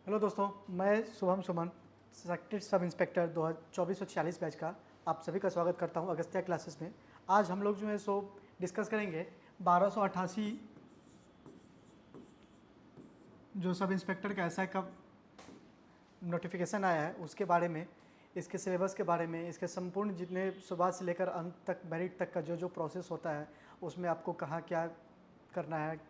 Hello दोस्तों, मैं शुभम सुमन, sector sub inspector 2446 batch का आप सभी का स्वागत करता हूं अगस्त्या क्लासेस में। आज हम लोग जो है सो डिस्कस करेंगे 1288 जो सब इंस्पेक्टर का एसआई का नोटिफिकेशन आया है उसके बारे में, इसके सिलेबस के बारे में, इसके संपूर्ण जितने शुरुआत से लेकर अंत तक मेरिट तक का जो जो प्रोसेस होता है उसमें आपको कहाँ क्या करना है,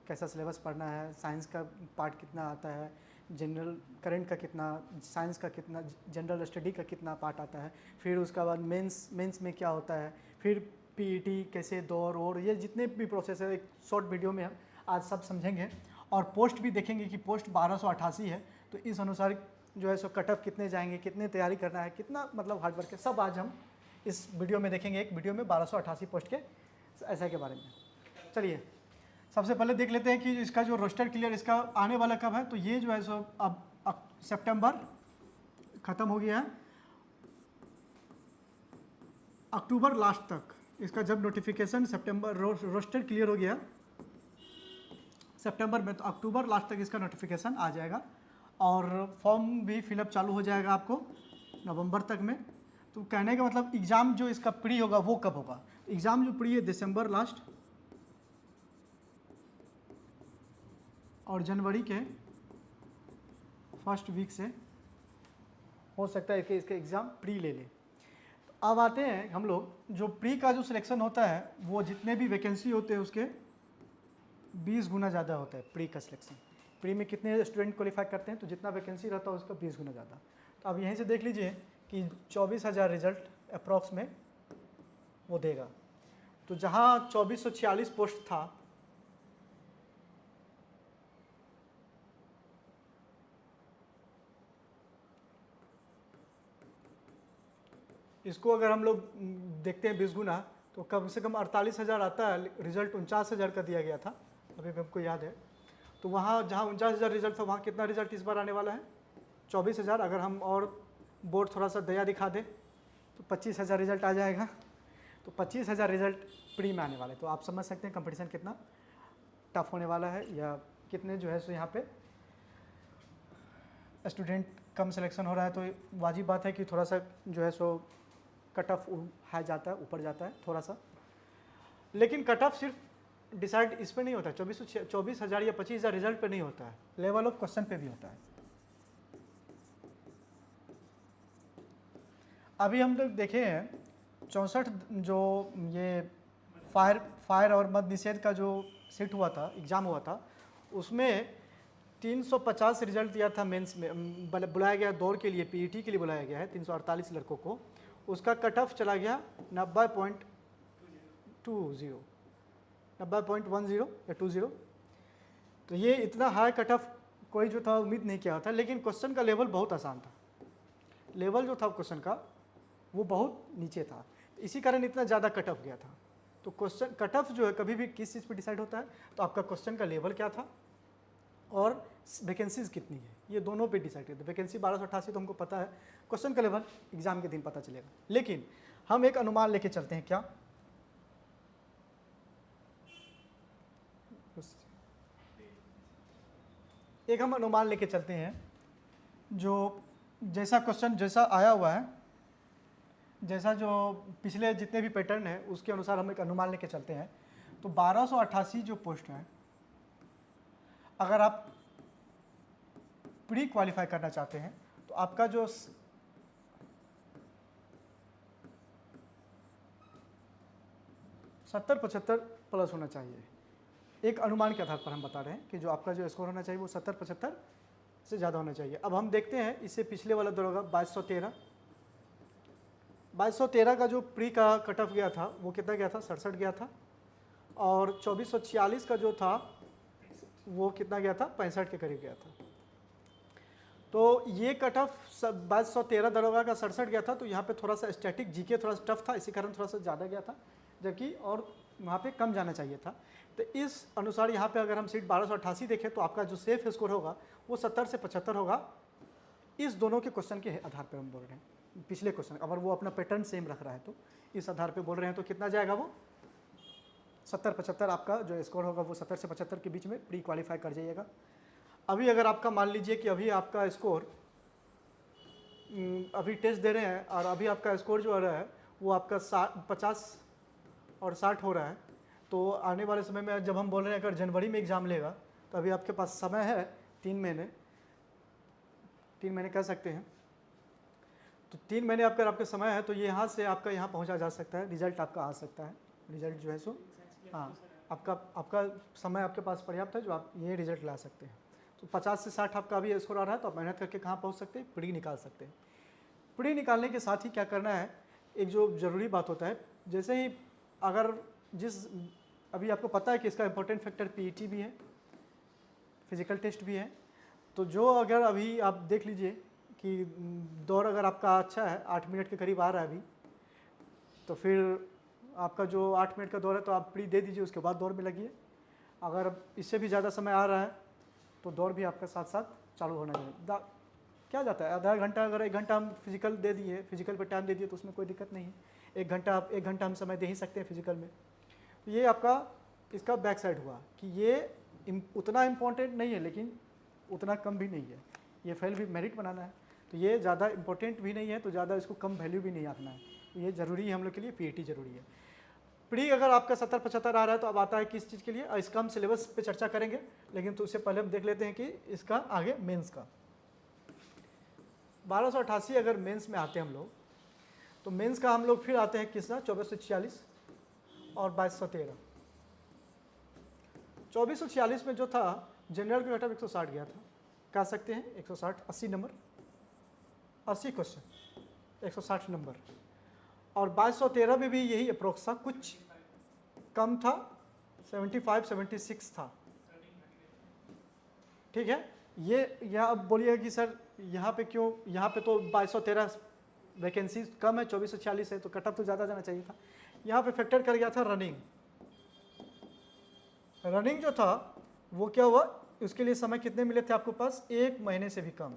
कैसा सिलेबस पढ़ना है, साइंस का पार्ट कितना आता है, जनरल करंट का कितना, साइंस का कितना, जनरल स्टडी का कितना पार्ट आता है, फिर उसके बाद मेंस में क्या होता है, फिर पीईटी कैसे दौर और ये जितने भी प्रोसेस है एक शॉर्ट वीडियो में हम आज सब समझेंगे। और पोस्ट भी देखेंगे कि पोस्ट 1288 है तो इस अनुसार जो है सो कट ऑफ कितने जाएंगे, कितने तैयारी करना है, कितना मतलब हार्डवर्क है, सब आज हम इस वीडियो में देखेंगे। एक वीडियो में 1288 पोस्ट के ऐसा के बारे में। चलिए सबसे पहले देख लेते हैं कि इसका जो रोस्टर क्लियर इसका आने वाला कब है। तो ये जो है सो अब सितंबर ख़त्म हो गया है, अक्टूबर लास्ट तक इसका जब नोटिफिकेशन सितंबर रोस्टर क्लियर हो गया सितंबर में, तो अक्टूबर लास्ट तक इसका नोटिफिकेशन आ जाएगा और फॉर्म भी फिलअप चालू हो जाएगा आपको नवंबर तक में। तो कहने का मतलब एग्ज़ाम जो इसका प्री होगा वो कब होगा। एग्ज़ाम जो प्री है दिसंबर लास्ट और जनवरी के फर्स्ट वीक से हो सकता है कि इसके एग्ज़ाम प्री ले ले। तो अब आते हैं हम लोग, जो प्री का जो सिलेक्शन होता है वो जितने भी वैकेंसी होते हैं उसके 20 गुना ज़्यादा होता है प्री का सिलेक्शन। प्री में कितने स्टूडेंट क्वालिफाई करते हैं तो जितना वैकेंसी रहता है उसका 20 गुना ज़्यादा। तो अब यहीं से देख लीजिए कि 24,000 रिजल्ट अप्रॉक्स में वो देगा। तो जहाँ 2446 पोस्ट था इसको अगर हम लोग देखते हैं 20 गुना तो कम से कम 48,000 आता है। रिजल्ट 49,000 का दिया गया था, अभी भी हमको याद है। तो वहाँ जहाँ 49,000 रिजल्ट था वहाँ कितना रिजल्ट इस बार आने वाला है 24,000। अगर हम और बोर्ड थोड़ा सा दया दिखा दे तो 25,000 रिजल्ट आ जाएगा। तो 25,000 रिजल्ट प्री में आने वाले। तो आप समझ सकते हैं कंपटीशन कितना टफ होने वाला है या कितने जो है सो यहाँ पे स्टूडेंट कम सिलेक्शन हो रहा है। तो वाजिब बात है कि थोड़ा सा जो है सो कट ऑफ हाई जाता है, ऊपर जाता है थोड़ा सा। लेकिन कट ऑफ सिर्फ डिसाइड इस पर नहीं होता है, 24,000 या 25,000 रिजल्ट पे नहीं होता है, लेवल ऑफ क्वेश्चन पे भी होता है। अभी हम लोग देखे हैं 64 जो ये फायर और मद्य निषेध का जो सीट हुआ था, एग्ज़ाम हुआ था, उसमें 350 रिजल्ट दिया था मेंस में। बुलाया गया दौड़ के लिए, पीईटी के लिए बुलाया गया है 348 लड़कों को। उसका कट ऑफ चला गया 90.20, 90.10 या 20। तो ये इतना हाई कट ऑफ कोई जो था उम्मीद नहीं किया था। लेकिन क्वेश्चन का लेवल बहुत आसान था, लेवल जो था क्वेश्चन का वो बहुत नीचे था, तो इसी कारण इतना ज़्यादा कट ऑफ गया था। तो क्वेश्चन कट ऑफ जो है कभी भी किस चीज़ पर डिसाइड होता है, तो आपका क्वेश्चन का लेवल क्या था और वैकेंसीज कितनी है, ये दोनों पे डिसाइड करते हैं। वैकेंसी 1288 तो हमको पता है, क्वेश्चन का लेवल एग्जाम के दिन पता चलेगा। लेकिन हम एक अनुमान लेके चलते हैं, क्या एक हम अनुमान लेके चलते हैं जो जैसा क्वेश्चन जैसा आया हुआ है, जैसा जो पिछले जितने भी पैटर्न है उसके अनुसार हम एक अनुमान लेके चलते हैं। तो 1288 जो पोस्ट है, अगर आप प्री क्वालिफाई करना चाहते हैं तो आपका जो 70-75 प्लस होना चाहिए। एक अनुमान के आधार पर हम बता रहे हैं कि जो आपका जो स्कोर होना चाहिए वो 70-75 से ज़्यादा होना चाहिए। अब हम देखते हैं इससे पिछले वाला दौर होगा 2213 का जो प्री का कट ऑफ गया था वो कितना गया था, 67 गया था। और 2446 का जो था वो कितना गया था, 65 के करीब गया था। तो ये कट ऑफ 2213 दरोगा का 67 गया था। तो यहाँ पे थोड़ा सा स्टैटिक जीके थोड़ा सा टफ था, इसी कारण थोड़ा सा ज़्यादा गया था, जबकि और वहाँ पे कम जाना चाहिए था। तो इस अनुसार यहाँ पे अगर हम सीट 1288 देखें तो आपका जो सेफ स्कोर होगा वो 70 से 75 होगा। इस दोनों के क्वेश्चन के आधार पर हम बोल रहे हैं, पिछले क्वेश्चन अगर वो अपना पैटर्न सेम रख रहा है तो इस आधार पर बोल रहे हैं। तो कितना जाएगा वो 70-75, आपका जो स्कोर होगा वो 70 से 75 के बीच में प्री क्वालिफाई कर जाइएगा। अभी अगर आपका मान लीजिए कि अभी आपका स्कोर, अभी टेस्ट दे रहे हैं और अभी आपका स्कोर जो आ रहा है वो आपका 50 और 60 हो रहा है, तो आने वाले समय में जब हम बोल रहे हैं अगर जनवरी में एग्ज़ाम लेगा तो अभी आपके पास समय है 3 महीने कह सकते हैं। तो 3 महीने आपका समय है, तो ये यहाँ से आपका यहाँ पहुँचा जा सकता है, रिजल्ट आपका आ सकता है। रिजल्ट जो है सो हाँ, आपका समय आपके पास पर्याप्त है जो आप ये रिजल्ट ला सकते हैं। तो 50 से 60 आपका अभी स्कोर आ रहा है, तो आप मेहनत करके कहाँ पहुँच सकते हैं, प्री निकाल सकते हैं। प्री निकालने के साथ ही क्या करना है, एक जो ज़रूरी बात होता है, जैसे ही अगर अभी आपको पता है कि इसका इंपॉर्टेंट फैक्टर पीईटी भी है, फिजिकल टेस्ट भी है, तो जो अगर अभी आप देख लीजिए कि दौर अगर आपका अच्छा है, 8 मिनट के करीब आ रहा है अभी, तो फिर आपका जो 8 मिनट का दौर है तो आप प्री दे दीजिए, उसके बाद दौड़ में लगिए। अगर इससे भी ज़्यादा समय आ रहा है तो दौड़ भी आपका साथ साथ चालू होना चाहिए। क्या जाता है, आधा घंटा, अगर 1 घंटा हम फिजिकल दे दिए, फिजिकल पर टाइम दे दिए तो उसमें कोई दिक्कत नहीं है। 1 घंटा हम समय दे ही सकते हैं फिजिकल में। ये आपका इसका बैक साइड हुआ कि ये उतना इम्पोर्टेंट नहीं है लेकिन उतना कम भी नहीं है। ये फेल भी मेरिट बनाना है, तो ये ज़्यादा इंपॉर्टेंट भी नहीं है तो ज़्यादा इसको कम वैल्यू भी नहीं आंकना है। ये ज़रूरी है हम लोग के लिए, पीईटी ज़रूरी है। प्री अगर आपका 70-75 आ रहा है तो अब आता है किस चीज़ के लिए, इसका हम सिलेबस पे चर्चा करेंगे, लेकिन तो उससे पहले हम देख लेते हैं कि इसका आगे मेंस का 1288 अगर मेंस में आते हैं हम लोग, तो मेंस का हम लोग फिर आते हैं किसना, 2446 और 2213। 2446 में जो था जनरल का कटअप 160 गया था, कह सकते हैं 160, 80 नंबर, 80 क्वेश्चन 160 नंबर। और 2213 में भी यही अप्रोक्स था, कुछ कम था, 75-76 था। ठीक है, ये यहाँ अब बोलिए कि सर यहाँ पे क्यों, यहाँ पे तो 2213 वैकेंसी कम है, 2446 है, तो कटअप तो ज़्यादा जाना चाहिए था। यहाँ पे फैक्टर कर गया था रनिंग। रनिंग जो था वो क्या हुआ, उसके लिए समय कितने मिले थे आपके पास, 1 महीने से भी कम,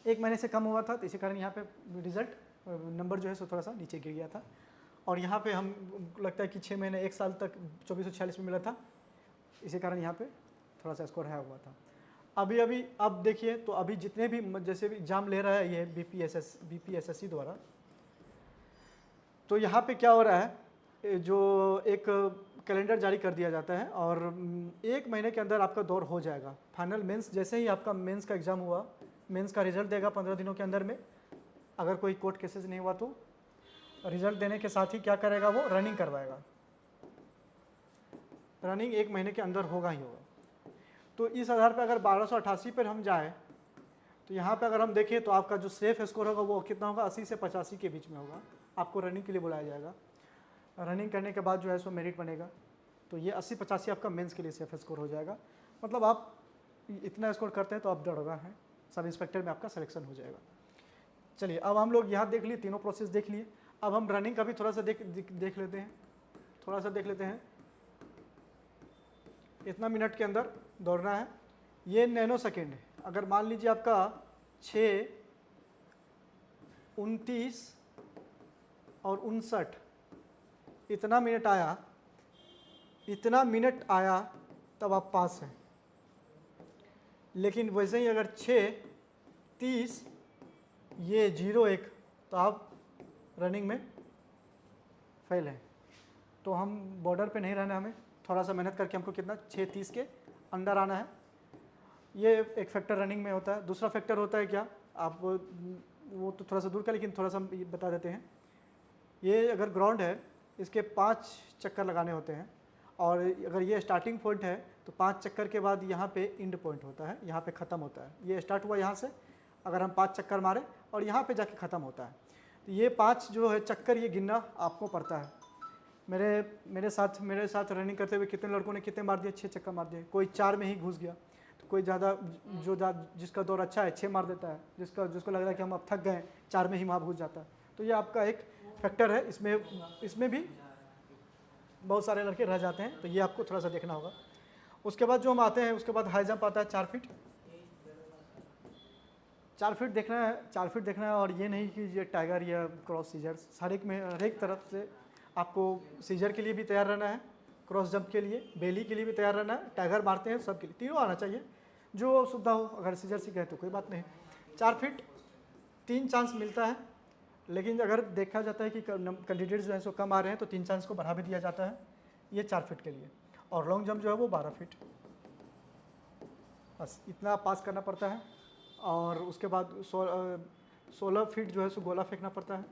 1 महीने से कम हुआ था, तो इसी कारण यहाँ पे रिजल्ट नंबर जो है सो थोड़ा सा नीचे गिर गया था। और यहाँ पे हम लगता है कि 6 महीने 1 साल तक 2446 में मिला था, इसी कारण यहाँ पे थोड़ा सा स्कोर हाई हुआ था। अब देखिए, तो अभी जितने भी जैसे भी एग्जाम ले रहा है ये बीपीएसएससी द्वारा, तो यहाँ पे क्या हो रहा है, जो एक कैलेंडर जारी कर दिया जाता है और 1 महीने के अंदर आपका दौर हो जाएगा। फाइनल मेंस जैसे ही आपका मेंस का एग्ज़ाम हुआ, मेंस का रिजल्ट देगा 15 दिनों के अंदर में, अगर कोई कोर्ट केसेस नहीं हुआ तो रिजल्ट देने के साथ ही क्या करेगा, वो रनिंग करवाएगा। रनिंग 1 महीने के अंदर होगा ही होगा। तो इस आधार पर अगर 1288 पर हम जाएँ तो यहाँ पे अगर हम देखें तो आपका जो सेफ स्कोर होगा वो कितना होगा, 80 से 85 के बीच में होगा। आपको रनिंग के लिए बुलाया जाएगा, रनिंग करने के बाद जो है सो मेरिट बनेगा, तो ये 80-85 आपका मेंस के लिए सेफ स्कोर हो जाएगा। मतलब आप इतना स्कोर करते हैं तो आप दरोगा हैं, सब इंस्पेक्टर में आपका सिलेक्शन हो जाएगा। चलिए, अब हम लोग यहाँ देख लिए, तीनों प्रोसेस देख लिए। अब हम रनिंग का भी थोड़ा सा देख लेते हैं, थोड़ा सा देख लेते हैं। इतना मिनट के अंदर दौड़ना है, ये नैनो सेकेंड है। अगर मान लीजिए आपका 6, 29 और 59 इतना मिनट आया तब आप पास हैं। लेकिन वैसे ही अगर 6, 30 ये 01 तो आप रनिंग में फेल हैं। तो हम बॉर्डर पे नहीं रहना, हमें थोड़ा सा मेहनत करके हमको कितना 6:30 के अंदर आना है। ये एक फैक्टर रनिंग में होता है। दूसरा फैक्टर होता है क्या, आप वो तो थोड़ा सा दूर का, लेकिन थोड़ा सा बता देते हैं। ये अगर ग्राउंड है, इसके 5 चक्कर लगाने होते हैं, और अगर ये स्टार्टिंग पॉइंट है तो 5 चक्कर के बाद यहाँ पे एंड पॉइंट होता है, यहाँ पे ख़त्म होता है। ये स्टार्ट हुआ यहाँ से, अगर हम 5 चक्कर मारें और यहाँ पे जाके ख़त्म होता है, तो ये 5 जो है चक्कर ये गिनना आपको पड़ता है। मेरे साथ रनिंग करते हुए कितने लड़कों ने कितने मार दिए, 6 चक्कर मार दिए। कोई 4 में ही घुस गया, तो कोई जिसका दौर अच्छा है 6 मार देता है, जिसको लग रहा है कि हम अब थक गए 4 में ही वहाँ घुस जाता है। तो ये आपका एक फैक्टर है, इसमें भी बहुत सारे लड़के रह जाते हैं, तो ये आपको थोड़ा सा देखना होगा। उसके बाद जो हम आते हैं, उसके बाद हाई जंप आता है 4 फीट। 4 फीट देखना है, और ये नहीं कि ये टाइगर या क्रॉस सीजर, हर एक तरफ से आपको सीजर के लिए भी तैयार रहना है क्रॉस जंप के लिए, बेली के लिए भी तैयार रहना है, टाइगर मारते हैं सब के लिए, तीनों आना चाहिए जो सुविधा हो। अगर सीजर सीख गए तो कोई बात नहीं। 4 फीट 3 चांस मिलता है, लेकिन अगर देखा जाता है कि कैंडिडेट्स जो है सो कम आ रहे हैं तो 3 चांस को बढ़ा भी दिया जाता है, ये 4 फीट के लिए। और लॉन्ग जंप जो है वो 12 फीट, बस इतना पास करना पड़ता है। और उसके बाद 16 फीट जो है सो गोला फेंकना पड़ता है।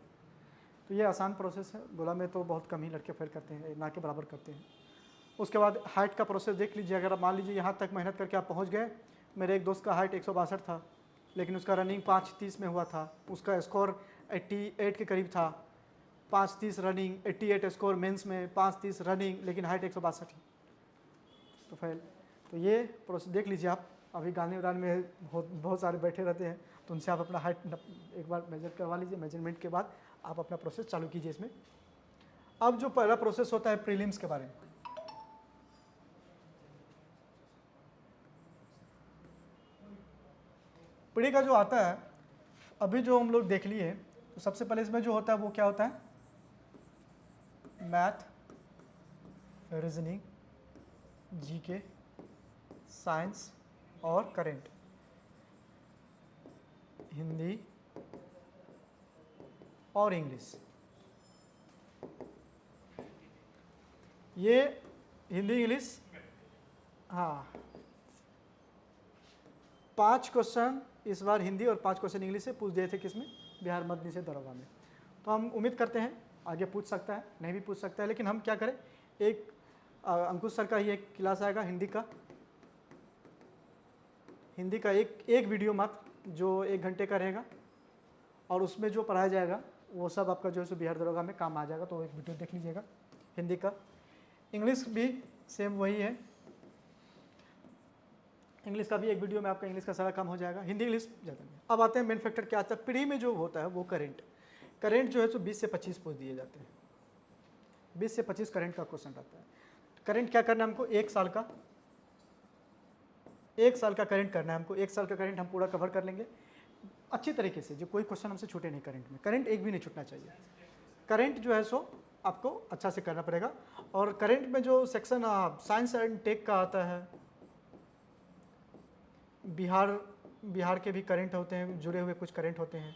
तो ये आसान प्रोसेस है, गोला में तो बहुत कम ही लड़के फेल करते हैं, ना के बराबर करते हैं। उसके बाद हाइट का प्रोसेस देख लीजिए। अगर आप मान लीजिए यहाँ तक मेहनत करके आप पहुँच गए, मेरे एक दोस्त का हाइट 162 था, लेकिन उसका रनिंग 5:30 में हुआ था, उसका स्कोर 88 के करीब था। 5:30 रनिंग, 88 स्कोर मेंस में, 5:30 रनिंग, लेकिन हाइट 162 तो फेल। तो ये प्रोसेस देख लीजिए आप। अभी गाने उड़ान में बहुत सारे बैठे रहते हैं, तो उनसे आप अपना हाइट एक बार मेजर करवा लीजिए। मेजरमेंट के बाद आप अपना प्रोसेस चालू कीजिए इसमें। अब जो पहला प्रोसेस होता है प्रीलिम्स के बारे में, प्री का जो आता है, अभी जो हम लोग देख लिए, तो सबसे पहले इसमें जो होता है वो क्या होता है, मैथ, रीजनिंग, जीके, साइंस और करंट, हिंदी और इंग्लिश। ये हिंदी इंग्लिश, हाँ 5 क्वेश्चन इस बार हिंदी और 5 क्वेश्चन इंग्लिश से पूछ दिए थे, किसमें, बिहार मध्य निषेध दरोगा में। तो हम उम्मीद करते हैं आगे पूछ सकता है, नहीं भी पूछ सकता है, लेकिन हम क्या करें, एक अंकुश सर का ही एक क्लास आएगा हिंदी का एक वीडियो मात्र, जो 1 घंटे का रहेगा, और उसमें जो पढ़ाया जाएगा वो सब आपका जो है सो बिहार दरोगा में काम आ जाएगा। तो एक वीडियो देख लीजिएगा हिंदी का। इंग्लिश भी सेम वही है, इंग्लिश का भी एक वीडियो में आपका इंग्लिश का सारा काम हो जाएगा। हिंदी इंग्लिश ज़्यादा नहीं। अब आते हैं मेन फैक्टर क्या आता है प्री में जो होता है वो करंट जो है सो 20 से 25 पूछ दिए जाते हैं। 20 से 25 करंट का क्वेश्चन रहता है। करंट क्या करना है हमको, 1 साल का करंट करना है हमको। 1 साल का करंट हम पूरा कवर कर लेंगे अच्छी तरीके से, जो कोई क्वेश्चन हमसे छूटे नहीं। करंट में करंट एक भी नहीं छूटना चाहिए। करंट जो है सो आपको अच्छा से करना पड़ेगा। और करंट में जो सेक्शन साइंस एंड टेक का आता है, बिहार के भी करंट होते हैं, जुड़े हुए कुछ करंट होते हैं।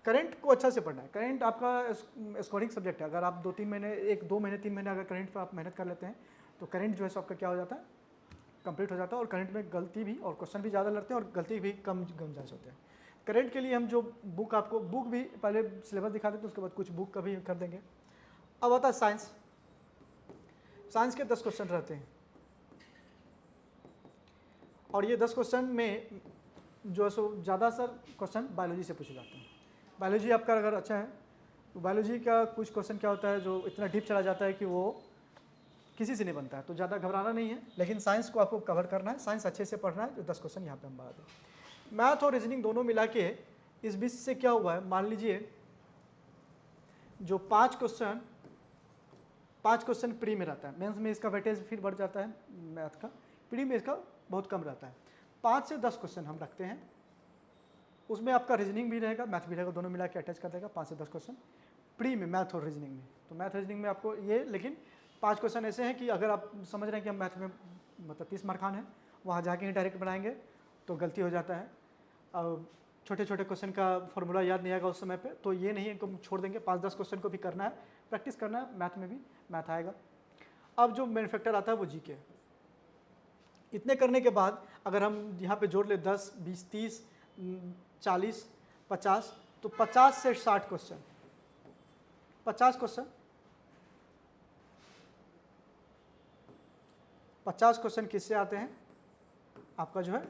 करंट को अच्छा से पढ़ना है। करंट आपका स्कोरिंग सब्जेक्ट है। अगर आप 2-3 महीने 1-2 महीने 3 महीने अगर करंट पर आप मेहनत कर लेते हैं तो करंट जो है सो आपका क्या हो जाता है, कंप्लीट हो जाता है। और करंट में गलती भी और क्वेश्चन भी ज़्यादा लड़ते हैं और गलती भी कम गुंजाइश होते हैं। करंट के लिए हम जो बुक भी पहले सिलेबस दिखा देते हैं, उसके बाद कुछ बुक का भी कर देंगे। अब आता है साइंस के 10 क्वेश्चन रहते हैं, और ये 10 क्वेश्चन में जो है सो ज़्यादा सर क्वेश्चन बायोलॉजी से पूछे जाते हैं। बायोलॉजी आपका अगर अच्छा है तो बायोलॉजी का कुछ क्वेश्चन क्या होता है जो इतना डीप चला जाता है कि वो किसी से नहीं बनता है, तो ज़्यादा घबराना नहीं है। लेकिन साइंस को आपको कवर करना है, साइंस अच्छे से पढ़ना है। जो 10 क्वेश्चन यहाँ पे हम बात दें, मैथ और रीजनिंग दोनों मिला के इस बीच से क्या हुआ है, मान लीजिए जो 5 क्वेश्चन प्री में रहता है, मेंस में इसका वेटेज फिर बढ़ जाता है मैथ का, प्री में इसका बहुत कम रहता है। 5 से 10 क्वेश्चन हम रखते हैं, उसमें आपका रीजनिंग भी रहेगा, मैथ भी रहेगा, दोनों मिला के अटैच कर देगा। 5 से 10 क्वेश्चन प्री में मैथ और रीजनिंग में। तो मैथ रीजनिंग में आपको ये, लेकिन 5 क्वेश्चन ऐसे हैं कि अगर आप समझ रहे हैं कि हम मैथ में मतलब 30 मार्कान है, वहाँ जाके ही डायरेक्ट बनाएंगे तो गलती हो जाता है। अब छोटे छोटे क्वेश्चन का फॉर्मूला याद नहीं आएगा उस समय पे, तो ये नहीं है कि हम छोड़ देंगे। 5-10 क्वेश्चन को भी करना है, प्रैक्टिस करना है, मैथ में भी मैथ आएगा। अब जो मेन फैक्टर आता है वो जीके। इतने करने के बाद अगर हम यहाँ पे जोड़ ले 10, 20, 30, 40, 50, तो 50 से 60 क्वेश्चन, 50 क्वेश्चन, 50 क्वेश्चन किससे आते हैं, आपका जो है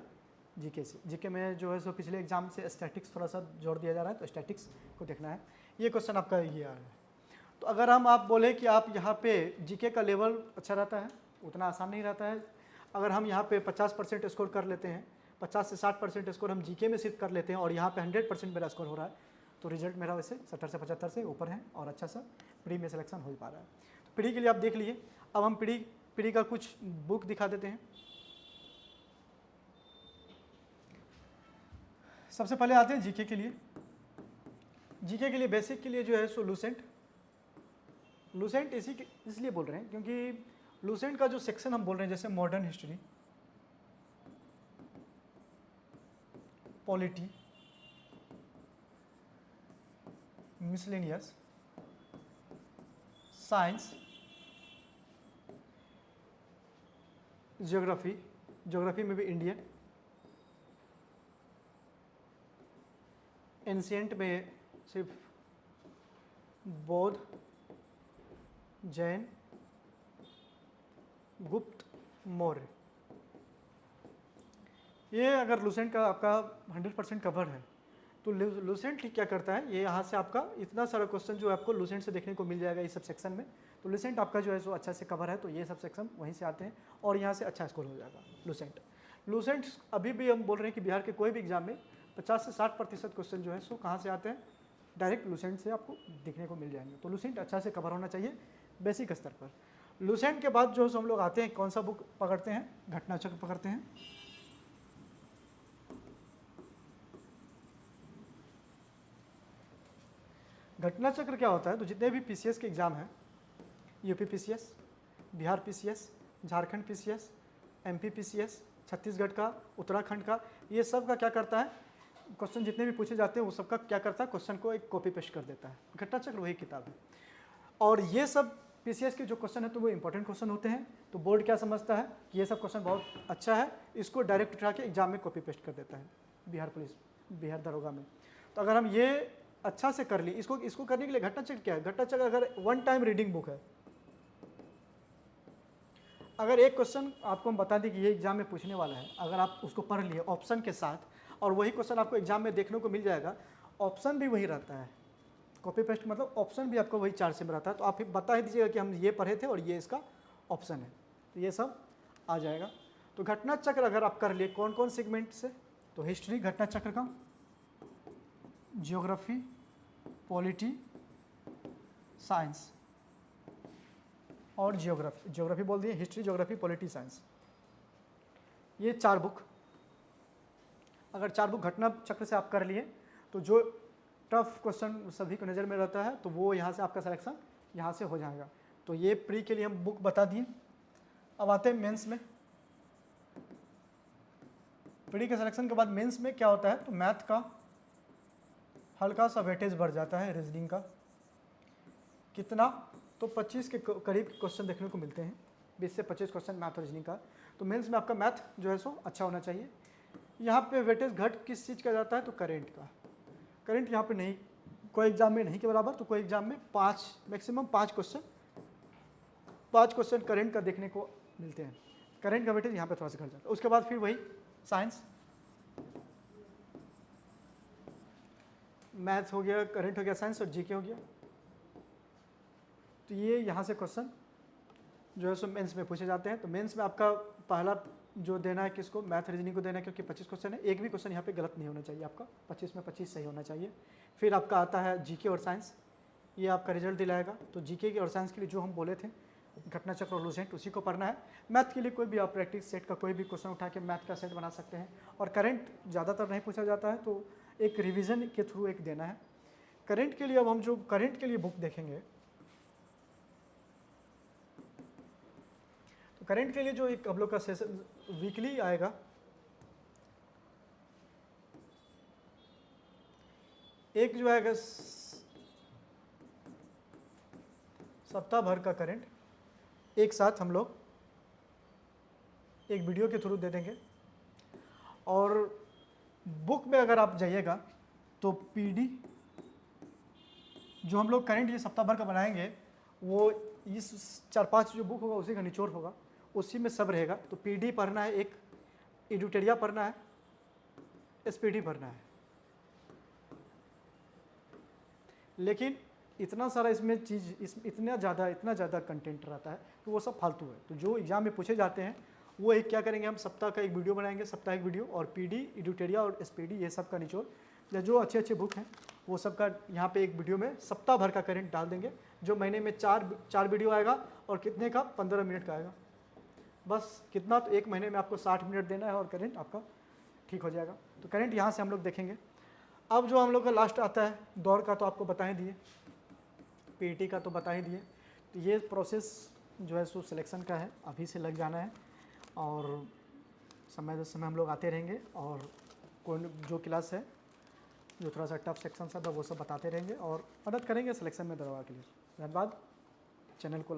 जीके से। जीके में जो है सो पिछले एग्जाम से स्टैटिक्स थोड़ा सा जोड़ दिया जा रहा है, तो स्टैटिक्स को देखना है। ये क्वेश्चन आपका ये आ रहा है। तो अगर आप बोले कि आप यहाँ पे जीके का लेवल अच्छा रहता है, उतना आसान नहीं रहता है। अगर हम यहाँ पे 50% स्कोर कर लेते हैं, 50 से 60% स्कोर हम जीके में सिर्फ कर लेते हैं, और यहाँ पे 100% मेरा स्कोर हो रहा है, तो रिजल्ट मेरा वैसे 70 से 75 से ऊपर है, और अच्छा सा प्री में सिलेक्शन हो ही पा रहा है। तो प्री के लिए आप देख लिए। अब हम प्री का कुछ बुक दिखा देते हैं। सबसे पहले आते हैं जीके के लिए। जीके के लिए बेसिक के लिए जो है सो लूसेंट इसलिए बोल रहे हैं क्योंकि लूसेंट का जो सेक्शन हम बोल रहे हैं, जैसे modern history, polity, miscellaneous, science, geography, geography में भी इंडियन, एंशिएंट में सिर्फ बौद्ध, जैन, गुप्त, मौर्य। ये अगर लूसेंट का आपका 100% कवर है तो लूसेंट क्या करता है, ये यहाँ से आपका इतना सारा क्वेश्चन जो आपको लूसेंट से देखने को मिल जाएगा इस सब सेक्शन में। तो लूसेंट आपका जो है सो अच्छा से कवर है, तो ये सब सेक्शन वहीं से आते हैं और यहाँ से अच्छा स्कोर हो जाएगा लूसेंट। लूसेंट अभी भी हम बोल रहे हैं कि बिहार के कोई भी एग्जाम में 50 से 60% क्वेश्चन जो है सो कहाँ से आते हैं, डायरेक्ट लूसेंट से आपको देखने को मिल जाएंगे। तो लूसेंट अच्छा से कवर होना चाहिए बेसिक स्तर पर। लूसेंट के बाद जो हम लोग आते हैं, कौन सा बुक पकड़ते हैं, घटना चक्र पकड़ते हैं। घटना चक्र क्या होता है, तो जितने भी पीसीएस के एग्जाम हैं, UP PCS, Bihar PCS, Jharkhand PCS, MP PCS, Chhattisgarh का, उत्तराखंड का, ये सब का क्या करता है, क्वेश्चन जितने भी पूछे जाते हैं वो सबका क्या करता है, क्वेश्चन को एक कॉपी पेस्ट कर देता है। घटना चक्र वही किताब है। और ये सब पीसीएस के जो क्वेश्चन है तो वो इंपॉर्टेंट क्वेश्चन होते हैं। तो बोर्ड क्या समझता है कि ये सब क्वेश्चन बहुत अच्छा है, इसको डायरेक्ट उठा के एग्जाम में कॉपी पेस्ट कर देता है बिहार पुलिस, बिहार दरोगा में। तो अगर हम ये अच्छा से कर ली, इसको करने के लिए घटना चक्र क्या है, घटना चक्र अगर वन टाइम रीडिंग बुक है। अगर एक क्वेश्चन आपको हम बता दें कि ये एग्जाम में पूछने वाला है, अगर आप उसको पढ़ लिए ऑप्शन के साथ, और वही क्वेश्चन आपको एग्जाम में देखने को मिल जाएगा, ऑप्शन भी वही रहता है, कॉपी पेस्ट मतलब ऑप्शन भी आपको वही 4 से में रहता है, तो आप बता ही दीजिएगा कि हम ये पढ़े थे और ये इसका ऑप्शन है, तो ये सब आ जाएगा। तो घटना चक्र अगर आप कर लिए कौन कौन सेगमेंट से, तो हिस्ट्री घटना चक्र का, ज्योग्राफी, पॉलिटी, साइंस और ज्योग्राफी बोल दिए, हिस्ट्री, ज्योग्राफी, पॉलिटी, साइंस, ये 4 बुक। अगर 4 बुक घटना चक्र से आप कर लिए तो जो टफ क्वेश्चन सभी को नज़र में रहता है तो वो यहाँ से आपका सिलेक्शन यहाँ से हो जाएगा। तो ये प्री के लिए हम बुक बता दिए। अब आते हैं मेंस में। प्री के सिलेक्शन के बाद मेंस में क्या होता है, तो मैथ का हल्का सा वेटेज बढ़ जाता है, रीजनिंग का कितना, तो 25 के करीब क्वेश्चन देखने को मिलते हैं, 20 से 25 क्वेश्चन मैथ और रीजनिंग का। तो मेंस में आपका मैथ जो है सो अच्छा होना चाहिए। यहाँ पे वेटेज घट किस चीज़ का जाता है, तो करेंट का। करेंट यहाँ पे नहीं, कोई एग्जाम में नहीं के बराबर, तो कोई एग्जाम में 5 मैक्सिमम 5 क्वेश्चन करेंट का देखने को मिलते हैं। करेंट का वेटेज यहाँ पे थोड़ा सा घट जाता है। उसके बाद फिर वही साइंस, मैथ्स हो गया, करंट हो गया, साइंस और जीके हो गया। तो ये यहाँ से क्वेश्चन जो है सो मेंस में पूछे जाते हैं। तो मेंस में आपका पहला जो देना है किसको, मैथ रीजनिंग को देना है, क्योंकि 25 क्वेश्चन है, एक भी क्वेश्चन यहाँ पे गलत नहीं होना चाहिए आपका, 25 में 25 सही होना चाहिए। फिर आपका आता है जीके और साइंस, ये आपका रिजल्ट दिलाएगा। तो जीके और साइंस के लिए जो हम बोले थे घटना चक्र और लूसेंट, उसी को पढ़ना है। मैथ के लिए कोई भी आप प्रैक्टिस सेट का कोई भी क्वेश्चन उठा के मैथ का सेट बना सकते हैं। और करंट ज़्यादातर नहीं पूछा जाता है, तो एक रिवीजन के थ्रू एक देना है। करंट के लिए अब हम जो करंट के लिए बुक देखेंगे, तो करंट के लिए जो एक हम लोग का सेशन वीकली आएगा, एक जो आएगा सप्ताह भर का करंट, एक साथ हम लोग एक वीडियो के थ्रू दे देंगे। और बुक में अगर आप जाइएगा तो पीडी जो हम लोग करंट ये सप्ताह भर का बनाएंगे, वो इस 4-5 जो बुक होगा उसी का निचोड़ होगा, उसी में सब रहेगा। तो पीडी पढ़ना है, एक एडिटोरिया पढ़ना है, एसपीडी पढ़ना है। लेकिन इतना सारा इसमें चीज़, इतना ज़्यादा कंटेंट रहता है कि वो सब फालतू है। तो जो एग्जाम में पूछे जाते हैं वो एक क्या करेंगे, हम सप्ताह का एक वीडियो बनाएंगे, सप्ताह एक वीडियो, और पीडी, एडिटोरिया और एसपीडी ये सब का निचोड़, या जो अच्छे बुक हैं वो सब का यहाँ पे एक वीडियो में सप्ताह भर का करंट डाल देंगे, जो महीने में 4 वीडियो आएगा, और कितने का, 15 मिनट का आएगा। बस कितना, तो एक महीने में आपको 60 मिनट देना है और करंट आपका ठीक हो जाएगा। तो करंट यहाँ से हम लोग देखेंगे। अब जो हम लोग का लास्ट आता है दौर का, तो आपको बता ही दिए, पीटी का तो बता ही दिए। तो ये प्रोसेस जो है सो सिलेक्शन का है, अभी से लग जाना है और समय समय हम लोग आते रहेंगे और कोई जो क्लास है जो थोड़ा सा टफ सेक्शन सब है वो सब बताते रहेंगे और मदद करेंगे सिलेक्शन में दवा के लिए। धन्यवाद। चैनल को